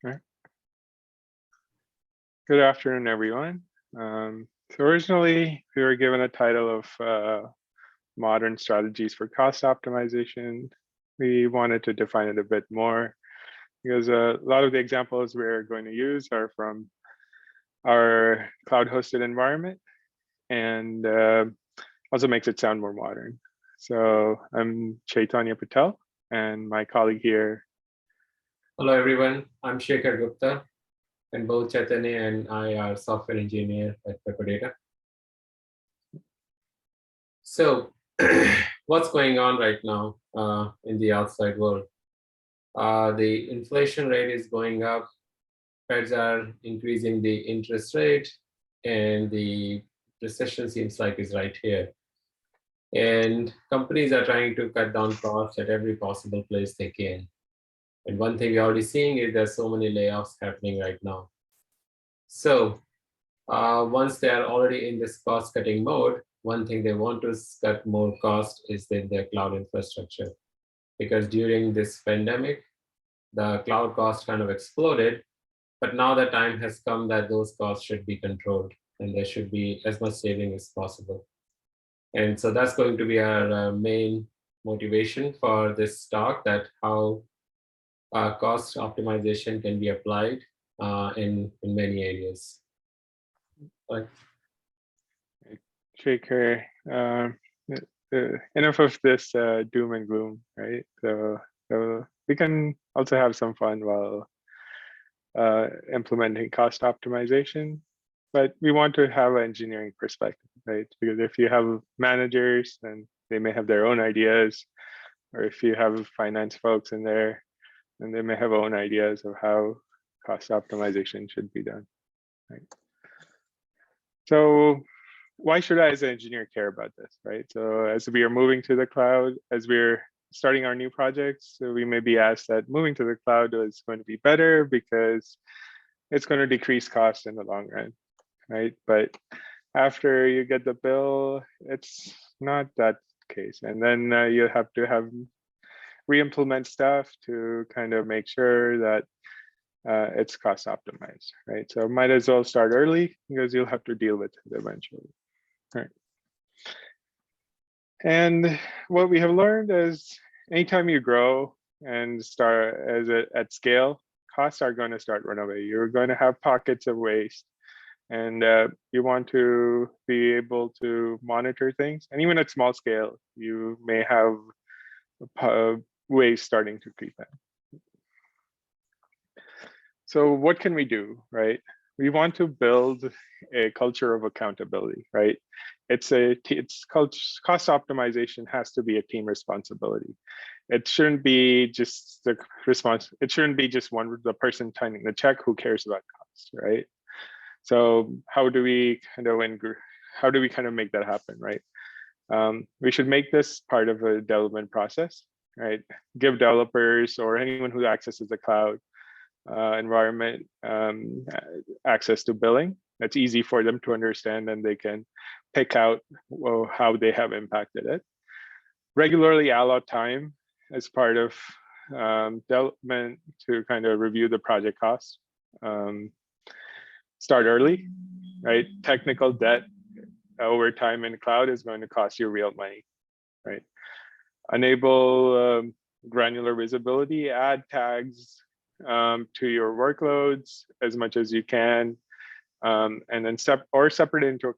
Right. Good afternoon, everyone. So originally, we were given a title of modern strategies for cost optimization. We wanted to define it a bit more because a lot of the examples we're going to use are from our cloud-hosted environment and also makes it sound more modern. So I'm Chaitanya Patel, and my colleague here. Hello, everyone. I'm Shekhar Gupta, and both Chaitanya and I are software engineer at Pepperdata. So what's going on right now in the outside world? The inflation rate is going up. Feds are increasing the interest rate, and the recession seems like is right here. And companies are trying to cut down costs at every possible place they can. And one thing we're already seeing is there's so many layoffs happening right now. So once they are already in this cost-cutting mode, one thing they want to cut more cost is in their cloud infrastructure. Because during this pandemic, the cloud cost kind of exploded, but now the time has come that those costs should be controlled and there should be as much saving as possible. And so that's going to be our main motivation for this talk, that how cost optimization can be applied in many areas. Like, Shekhar, enough of this doom and gloom, right? So we can also have some fun while implementing cost optimization, but we want to have an engineering perspective, right? Because if you have managers, then they may have their own ideas, or if you have finance folks in there, then they may have own ideas of how cost optimization should be done, right? So why should I as an engineer care about this, right? So as we are moving to the cloud, as we're starting our new projects, so we may be asked that moving to the cloud is going to be better because it's going to decrease costs in the long run, right? But after you get the bill, it's not that case. And then you have to re-implement stuff to kind of make sure that it's cost optimized, right? So might as well start early because you'll have to deal with it eventually. Right. And what we have learned is anytime you grow and start at scale, costs are going to start run away. You're going to have pockets of waste, and you want to be able to monitor things. And even at small scale, you may have waste starting to creep in. So what can we do, right? We want to build a culture of accountability, right? Cost optimization has to be a team responsibility. It shouldn't be just the response. It shouldn't be just the person signing the check who cares about costs, right? So how do we kind of make that happen, right? We should make this part of a development process, right? Give developers or anyone who accesses the cloud environment access to billing. That's easy for them to understand, and they can pick out how they have impacted it. Regularly allot time as part of development to kind of review the project costs. Start early, right? Technical debt over time in cloud is going to cost you real money, right? Enable granular visibility, add tags to your workloads as much as you can, and then separate it into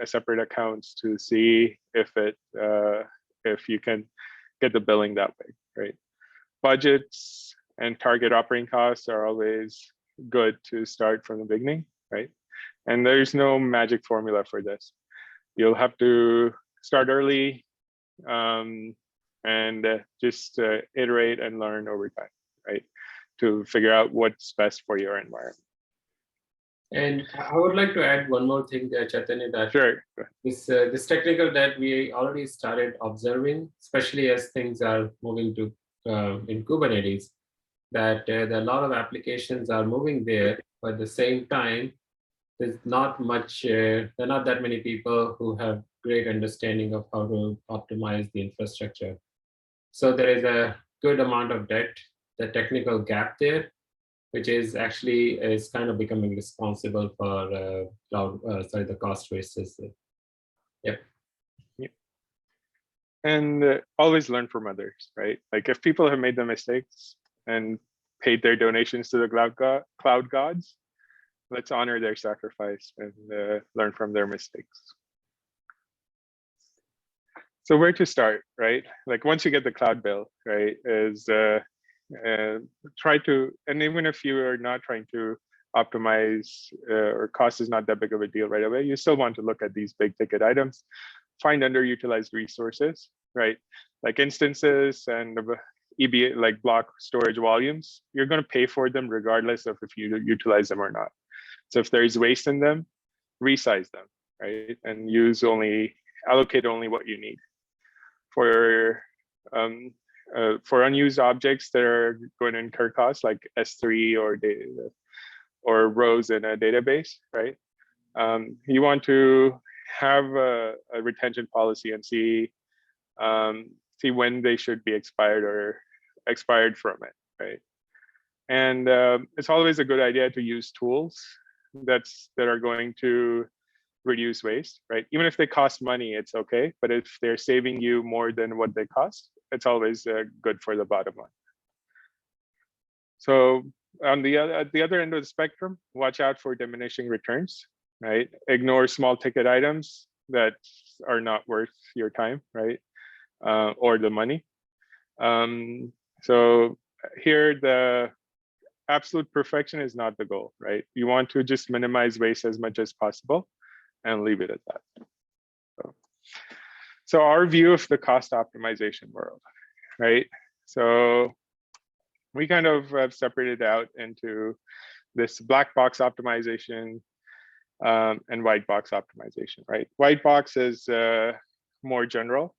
separate accounts to see if you can get the billing that way, right? Budgets and target operating costs are always good to start from the beginning, right? And there's no magic formula for this. You'll have to start early and just iterate and learn over time, right? To figure out what's best for your environment. And I would like to add one more thing there, Chaitanya, that sure. This technical debt we already started observing, especially as things are moving to in Kubernetes, that there are a lot of applications are moving there, but at the same time, there's not there are not that many people who have great understanding of how to optimize the infrastructure. So there is a good amount of debt, the technical gap there. which is actually is kind of becoming responsible for the cost basis. Yep. And always learn from others, right? Like if people have made the mistakes and paid their donations to the cloud gods, let's honor their sacrifice and learn from their mistakes. So where to start, right? Like once you get the cloud bill, right, is try to, and even if you are not trying to optimize or cost is not that big of a deal right away, you still want to look at these big ticket items, find underutilized resources, right? Like instances and EBA, like block storage volumes, you're going to pay for them regardless of if you utilize them or not. So if there's waste in them, resize them, right? And allocate only what you need. For unused objects that are going to incur costs like S3 or rows in a database, right? You want to have a retention policy and see when they should be expired from it, right? And it's always a good idea to use tools that are going to reduce waste, right? Even if they cost money, it's okay. But if they're saving you more than what they cost, it's always good for the bottom line. So at the other end of the spectrum, watch out for diminishing returns, right? Ignore small ticket items that are not worth your time, right? Or the money. So here, the absolute perfection is not the goal, right? You want to just minimize waste as much as possible and leave it at that. So our view of the cost optimization world, right? So we kind of have separated out into this black box optimization and white box optimization, right? White box is more general.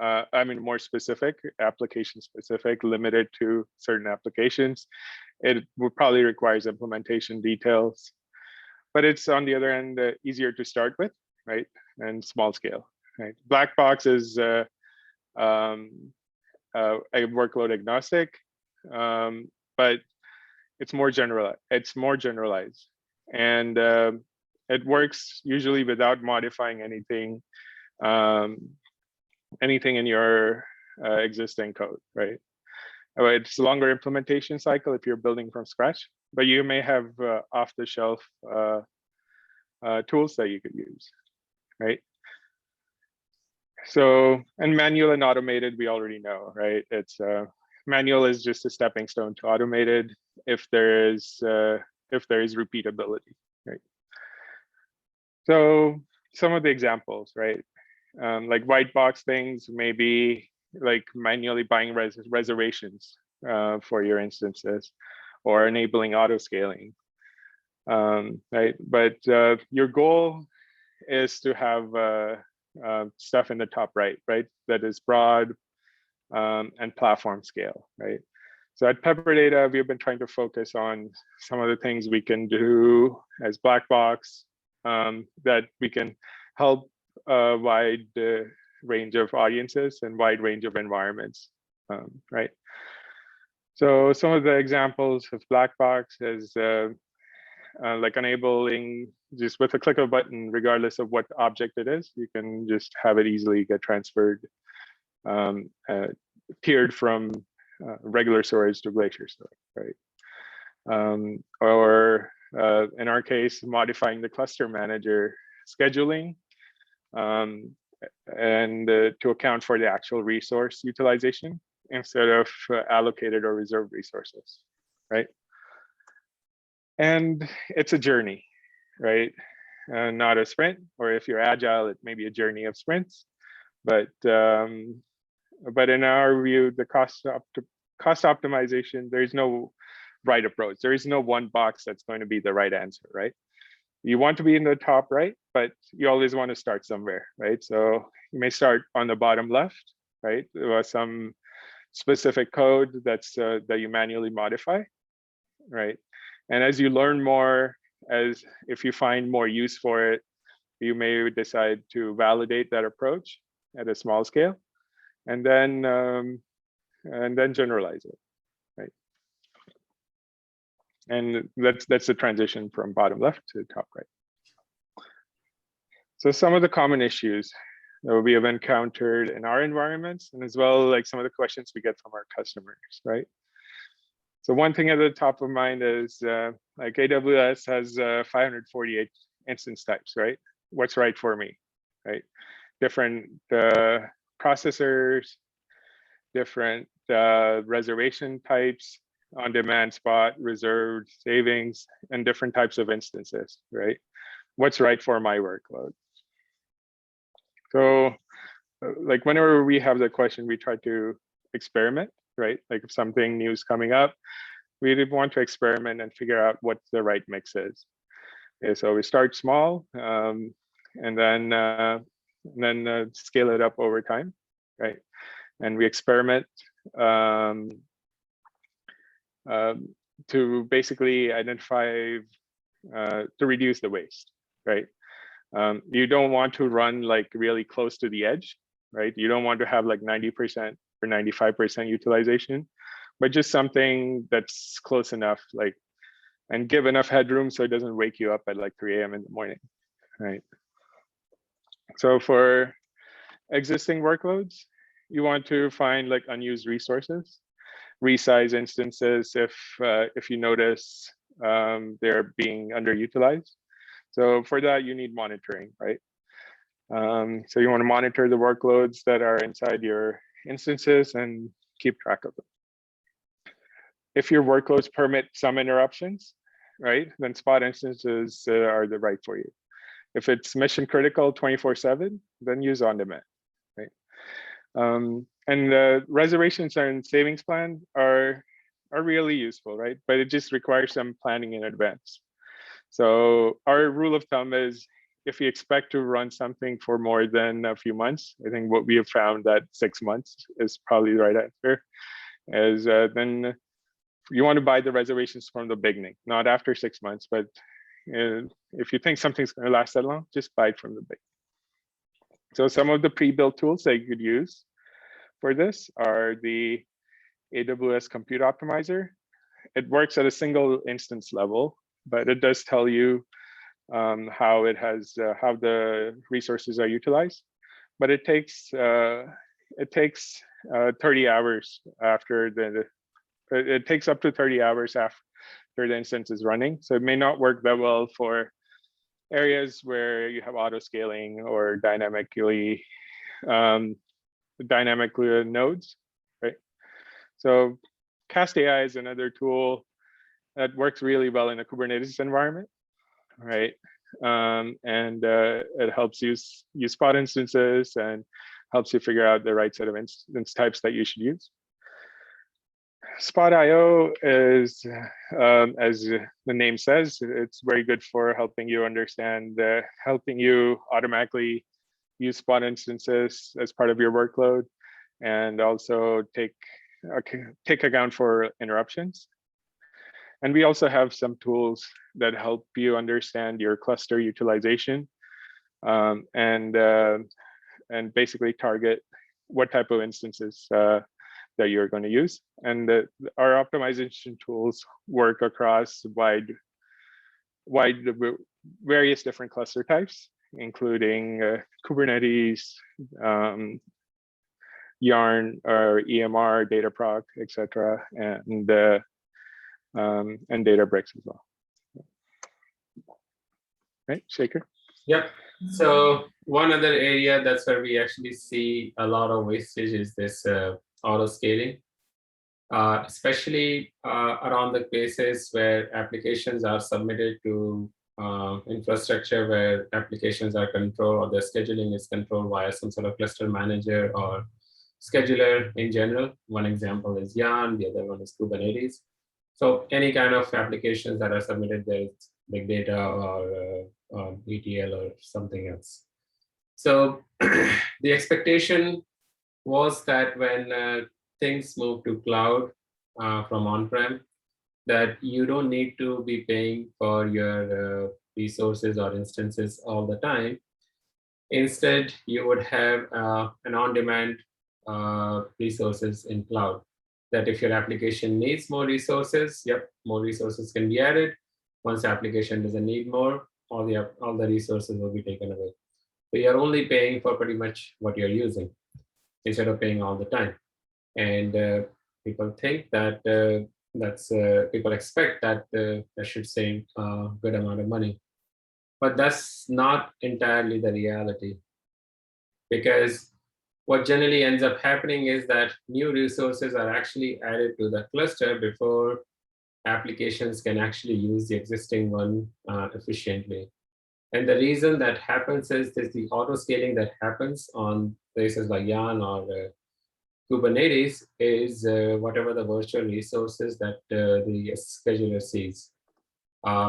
More specific, application specific, limited to certain applications. It would probably requires implementation details, but it's on the other end easier to start with, right? And small scale, right? Black box is a workload agnostic, but it's more generalized, and it works usually without modifying anything in your existing code, right? It's a longer implementation cycle if you're building from scratch, but you may have off-the-shelf tools that you could use, right? So, and manual and automated, we already know, right? It's manual is just a stepping stone to automated if there is repeatability, right? So some of the examples, right? Like white box things, maybe like manually buying reservations for your instances, or enabling auto scaling, right? But your goal is to have stuff in the top right, that is broad and platform scale, right? So at Pepperdata, we've been trying to focus on some of the things we can do as black box that we can help a wide range of audiences and wide range of environments, right? So some of the examples of black box is like enabling just with a click of a button, regardless of what object it is, you can just have it easily get transferred, tiered from regular storage to Glacier storage, right? Or in our case, modifying the cluster manager scheduling and to account for the actual resource utilization instead of allocated or reserved resources, right? And it's a journey, right? Not a sprint, or if you're agile, it may be a journey of sprints. But in our view, the cost optimization, there's no right approach. There is no one box that's going to be the right answer, right? You want to be in the top right, but you always want to start somewhere, right? So you may start on the bottom left, right? Some specific code that you manually modify, right? And as you learn more, if you find more use for it, you may decide to validate that approach at a small scale, and then generalize it, right? And that's the transition from bottom left to top right. So some of the common issues that we have encountered in our environments, and as well like some of the questions we get from our customers, right? So one thing at the top of mind is like AWS has 548 instance types, right? What's right for me, right? Different processors, different reservation types, on-demand spot, reserved, savings, and different types of instances, right? What's right for my workload? So like whenever we have the question, we try to experiment, right? Like if something new is coming up, we want to experiment and figure out what the right mix is. Okay, so we start small and then scale it up over time, right? And we experiment to basically identify, to reduce the waste, right? You don't want to run like really close to the edge, right? You don't want to have like 90% or 95% utilization, but just something that's close enough, like, and give enough headroom so it doesn't wake you up at like 3 a.m. in the morning, right? So for existing workloads, you want to find like unused resources, resize instances if you notice they're being underutilized. So for that, you need monitoring, right? So you want to monitor the workloads that are inside your instances and keep track of them. If your workloads permit some interruptions, right, then spot instances are the right for you. If it's mission critical 24/7, then use on demand, right? And the reservations and savings plan are really useful, right? But it just requires some planning in advance. So our rule of thumb is if you expect to run something for more than a few months, I think what we have found that 6 months is probably the right answer, is then you want to buy the reservations from the beginning, not after 6 months, but if you think something's going to last that long, just buy it from the beginning. So some of the pre-built tools that you could use for this are the AWS Compute Optimizer. It works at a single instance level, but it does tell you how the resources are utilized. But it takes 30 hours after it takes up to 30 hours after the instance is running. So it may not work that well for areas where you have auto scaling or dynamically nodes, right? So Cast AI is another tool that works really well in a Kubernetes environment, right? And it helps you spot instances and helps you figure out the right set of instance types that you should use. Spot.io is, as the name says, it's very good for helping you understand, helping you automatically use spot instances as part of your workload, and also take account for interruptions. And we also have some tools that help you understand your cluster utilization and basically target what type of instances that you're going to use. And our optimization tools work across various different cluster types, including Kubernetes, Yarn, or EMR, Dataproc, etc., and Databricks as well. Right, Shekhar? Yep. So one other area that's where we actually see a lot of wastage is this auto scaling, especially around the cases where applications are submitted to infrastructure where applications are controlled or the scheduling is controlled via some sort of cluster manager or scheduler in general. One example is Yarn, the other one is Kubernetes. So any kind of applications that are submitted there, big data or ETL or something else. So the expectation was that when things move to cloud from on-prem, that you don't need to be paying for your resources or instances all the time. Instead, you would have an on-demand resources in cloud. that if your application needs more resources, yep, more resources can be added. Once the application doesn't need more, all the resources will be taken away. So you're only paying for pretty much what you're using instead of paying all the time. And people think that people expect that that should save a good amount of money. But that's not entirely the reality, because what generally ends up happening is that new resources are actually added to the cluster before applications can actually use the existing one efficiently. And the reason that happens is the auto scaling that happens on places like Yarn or Kubernetes is whatever the virtual resources that the scheduler sees.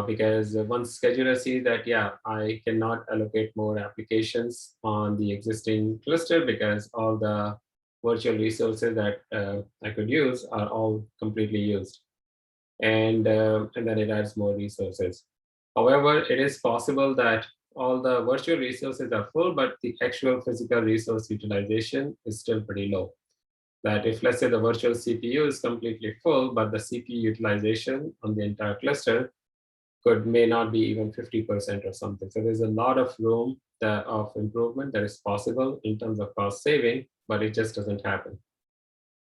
Because once scheduler sees that, yeah, I cannot allocate more applications on the existing cluster because all the virtual resources that I could use are all completely used. And then it adds more resources. However, it is possible that all the virtual resources are full, but the actual physical resource utilization is still pretty low. That if, let's say, the virtual CPU is completely full, but the CPU utilization on the entire cluster may not be even 50% or something. So there's a lot of room of improvement that is possible in terms of cost saving, but it just doesn't happen.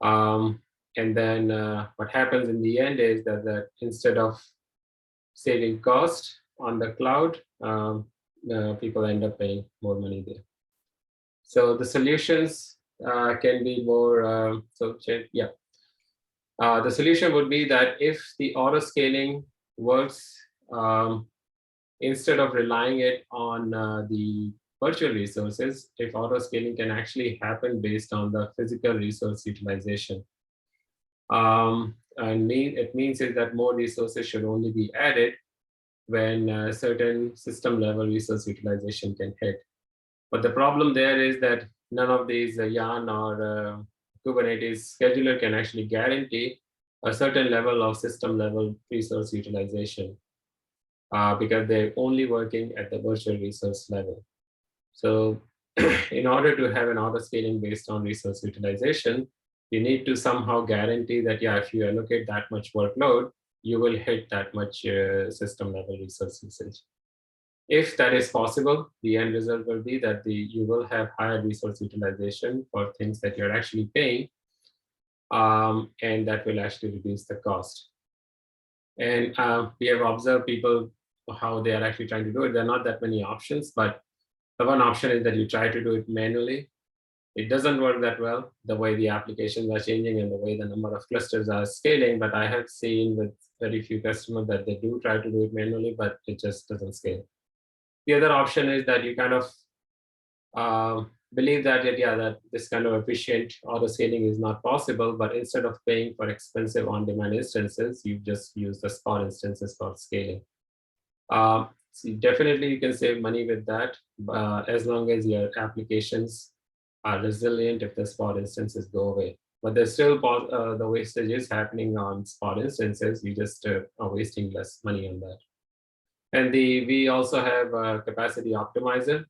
And then what happens in the end is that instead of saving cost on the cloud, people end up paying more money there. So the solutions can be more, the solution would be that if the auto scaling works, instead of relying it on the virtual resources, if auto scaling can actually happen based on the physical resource utilization. And it means is that more resources should only be added when certain system level resource utilization can hit. But the problem there is that none of these Yarn or Kubernetes scheduler can actually guarantee a certain level of system level resource utilization because they're only working at the virtual resource level. So in order to have an auto scaling based on resource utilization, you need to somehow guarantee that, yeah, if you allocate that much workload, you will hit that much system level resource usage. If that is possible, the end result will be that you will have higher resource utilization for things that you're actually paying, and that will actually reduce the cost. And we have observed people, how they are actually trying to do it. There are not that many options, but the one option is that you try to do it manually. It doesn't work that well, the way the applications are changing and the way the number of clusters are scaling. But I have seen with very few customers that they do try to do it manually, but it just doesn't scale. The other option is that you kind of believe that, yeah, that this kind of efficient auto scaling is not possible, but instead of paying for expensive on-demand instances, you just use the spot instances for scaling. So definitely you can save money with that, as long as your applications are resilient if the spot instances go away. But there's still the wastage is happening on spot instances. You just are wasting less money on that. And we also have a capacity optimizer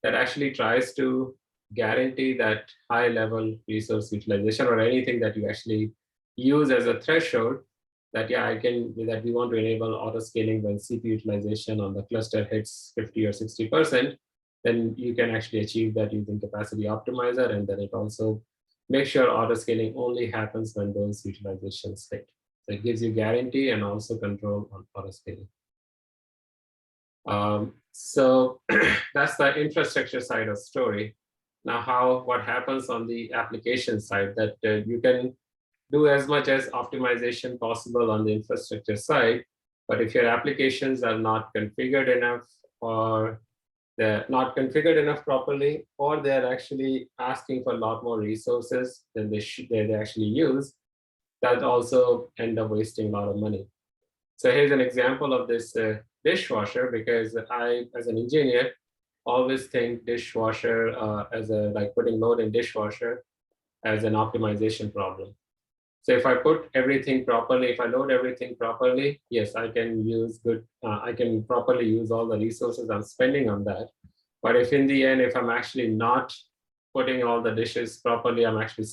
that actually tries to guarantee that high level resource utilization, or anything that you actually use as a threshold, that, yeah, that we want to enable auto scaling when CPU utilization on the cluster hits 50 or 60%, then you can actually achieve that using capacity optimizer. And then it also makes sure auto scaling only happens when those utilizations hit. So it gives you guarantee and also control on auto scaling. So that's the infrastructure side of story. Now, what happens on the application side, that you can do as much as optimization possible on the infrastructure side, but if your applications are not configured enough, or they're not configured enough properly, or they're actually asking for a lot more resources than they actually use, that also end up wasting a lot of money. So here's an example of this dishwasher, because I, as an engineer, always think dishwasher as like putting load in dishwasher as an optimization problem. So if I put everything properly, if I load everything properly, yes, I can use I can properly use all the resources I'm spending on that. But if in the end, if I'm actually not putting all the dishes properly, I'm actually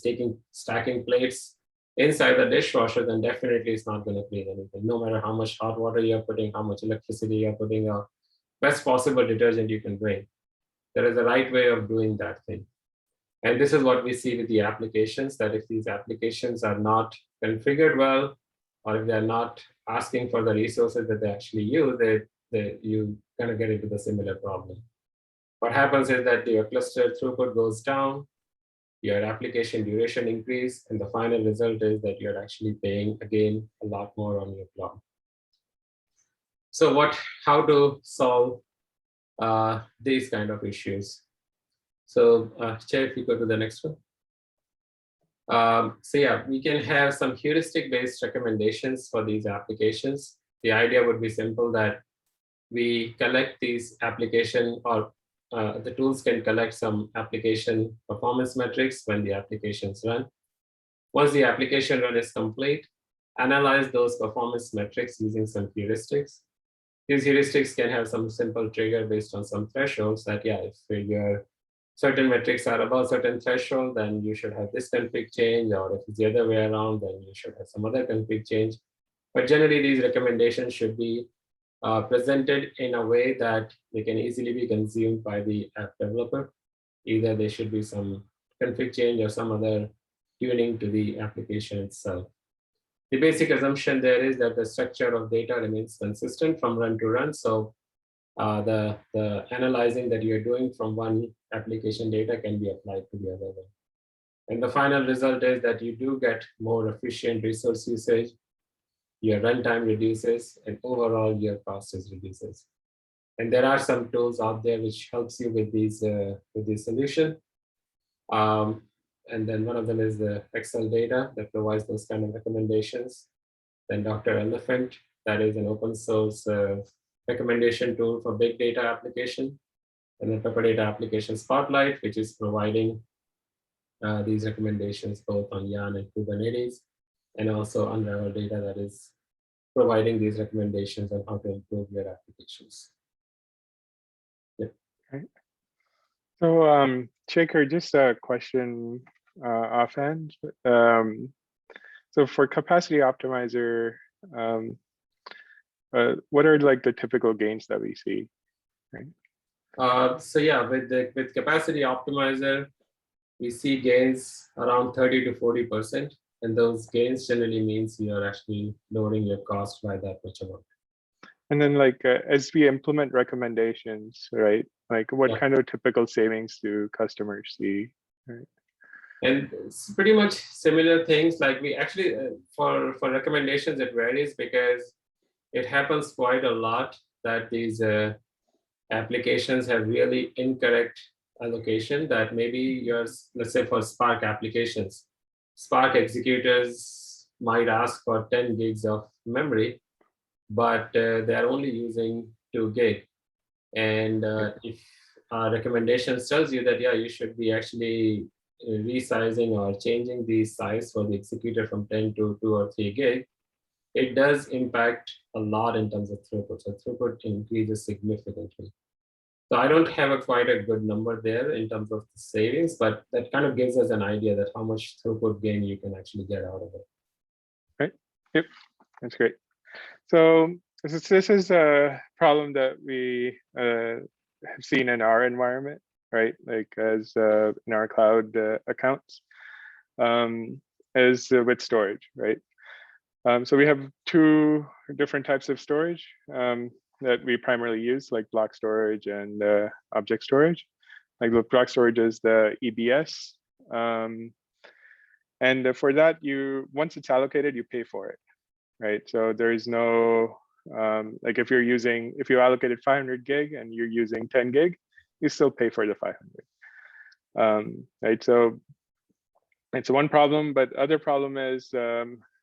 stacking plates inside the dishwasher, then definitely it's not going to clean anything. No matter how much hot water you're putting, how much electricity you're putting, or best possible detergent you can bring. There is a right way of doing that thing. And this is what we see with the applications, that if these applications are not configured well, or if they're not asking for the resources that they actually use, you kind of get into the similar problem. What happens is that your cluster throughput goes down, your application duration increase, and the final result is that you're actually paying again a lot more on your cloud. So how to solve these kind of issues? So Chair, if you go to the next one. So yeah, we can have some heuristic-based recommendations for these applications. The idea would be simple, that we collect these application, or the tools can collect some application performance metrics when the applications run. Once the application run is complete, analyze those performance metrics using some heuristics. These heuristics can have some simple trigger based on some thresholds that, yeah, if your certain metrics are above certain threshold, then you should have this config change, or if it's the other way around, then you should have some other config change. But generally, these recommendations should be presented in a way that they can easily be consumed by the app developer. Either there should be some config change or some other tuning to the application itself. The basic assumption there is that the structure of data remains consistent from run to run. So the analyzing that you're doing from one application data can be applied to the other one. And the final result is that you do get more efficient resource usage, your runtime reduces, and overall your cost is reduces. And there are some tools out there which helps you with this solution. And then one of them is the Excel data that provides those kind of recommendations. Then Dr. Elephant, that is an open source recommendation tool for big data application. And then Pepperdata application Spotlight, which is providing these recommendations both on Yarn and Kubernetes, and also Unravel Data, that is providing these recommendations on how to improve your applications. Yeah. Right. So Shekhar, just a question offhand. So for capacity optimizer, what are like the typical gains that we see? Right? So yeah, with capacity optimizer, we see gains around 30 to 40%. And those gains generally means you're actually lowering your cost by that much amount. And then like as we implement recommendations, right? Like what kind of typical savings do customers see? Right? And it's pretty much similar things. Like we actually, for recommendations, it varies because it happens quite a lot that these applications have really incorrect allocation, that maybe yours, let's say for Spark applications, Spark executors might ask for 10 gigs of memory, but they're only using 2 gig. And if recommendations tells you that, yeah, you should be actually resizing or changing the size for the executor from 10 to 2 or 3 gig, it does impact a lot in terms of throughput. So throughput increases significantly. So I don't have quite a good number there in terms of the savings, but that kind of gives us an idea that how much throughput gain you can actually get out of it. Right. Yep. That's great. So this is a problem that we have seen in our environment, right? Like as in our cloud accounts, as with storage, right? So we have 2 different types of storage that we primarily use, like block storage and object storage. Like the block storage is the EBS. And for that, once it's allocated, you pay for it, right? So there is no, like if you allocated 500 gig and you're using 10 gig, you still pay for the 500, right? So it's one problem, but other problem is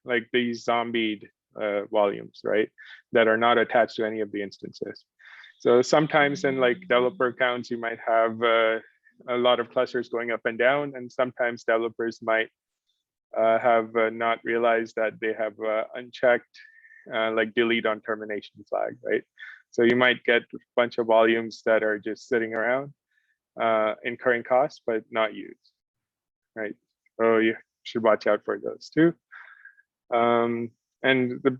like these zombied volumes, right? That are not attached to any of the instances. So sometimes in like developer accounts, you might have a lot of clusters going up and down, and sometimes developers might have not realized that they have unchecked like delete on termination flag, right? So you might get a bunch of volumes that are just sitting around incurring costs, but not used, right? So you should watch out for those too. And the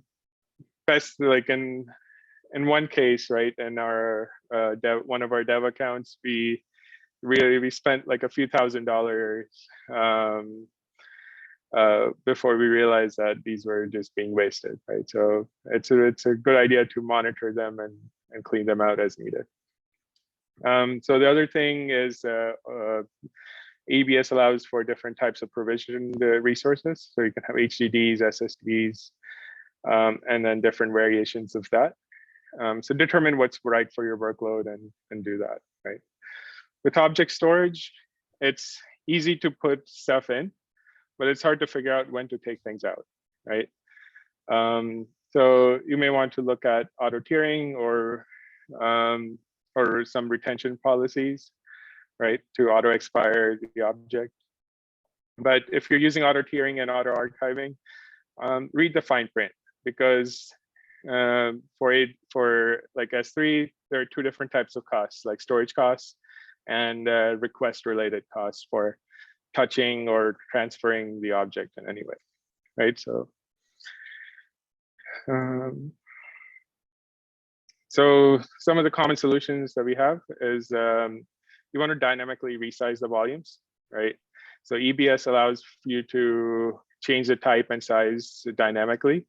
best, like in one case, right, in our one of our dev accounts, we spent like a few $1,000s before we realized that these were just being wasted, right? So it's a good idea to monitor them and clean them out as needed. So the other thing is EBS allows for different types of provisioned resources. So you can have HDDs, SSDs, and then different variations of that. So determine what's right for your workload and do that, right? With object storage, it's easy to put stuff in, but it's hard to figure out when to take things out, right? So you may want to look at auto tiering or some retention policies, right, to auto expire the object. But if you're using auto tiering and auto archiving, read the fine print, because for like S3, there are two different types of costs, like storage costs and request related costs for touching or transferring the object in any way, right? So some of the common solutions that we have is you want to dynamically resize the volumes, right? So EBS allows you to change the type and size dynamically.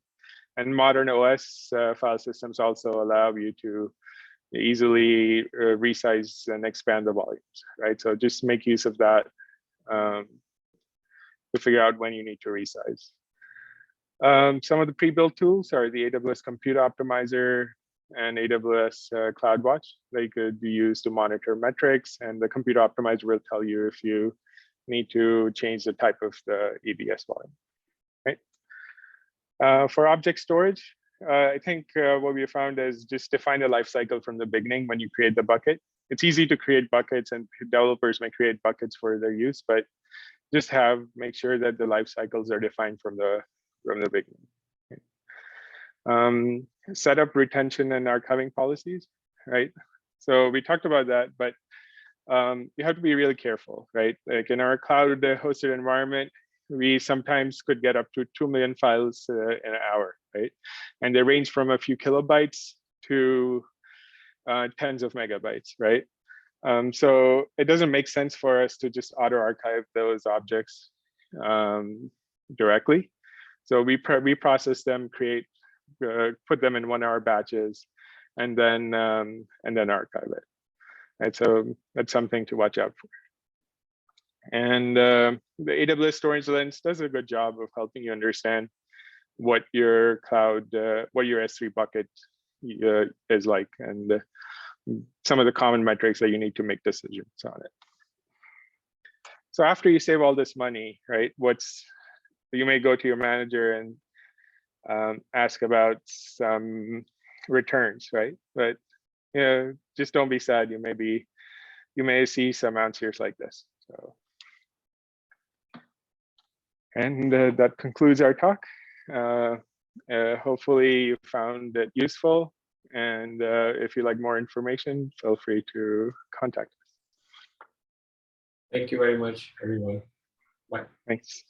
And modern OS file systems also allow you to easily resize and expand the volumes, right? So just make use of that to figure out when you need to resize. Some of the pre-built tools are the AWS Compute Optimizer and AWS CloudWatch. They could be used to monitor metrics, and the Compute Optimizer will tell you if you need to change the type of the EBS volume, right? For object storage, I think what we found is just define the lifecycle from the beginning when you create the bucket. It's easy to create buckets, and developers may create buckets for their use, but just make sure that the life cycles are defined from the beginning. Set up retention and archiving policies, right? So we talked about that, but you have to be really careful, right? Like in our cloud hosted environment, we sometimes could get up to 2 million files in an hour, right? And they range from a few kilobytes to tens of megabytes, right? So it doesn't make sense for us to just auto archive those objects directly. So we process them, put them in 1 hour batches, and then archive it. And so that's something to watch out for. And the AWS Storage Lens does a good job of helping you understand what your what your S3 bucket is like, and some of the common metrics that you need to make decisions on it. So after you save all this money, right, you may go to your manager and ask about some returns, right? But just don't be sad. You may see some answers like this. So, and that concludes our talk. Hopefully you found it useful. And if you'd like more information, feel free to contact us. Thank you very much, everyone. Bye. Thanks.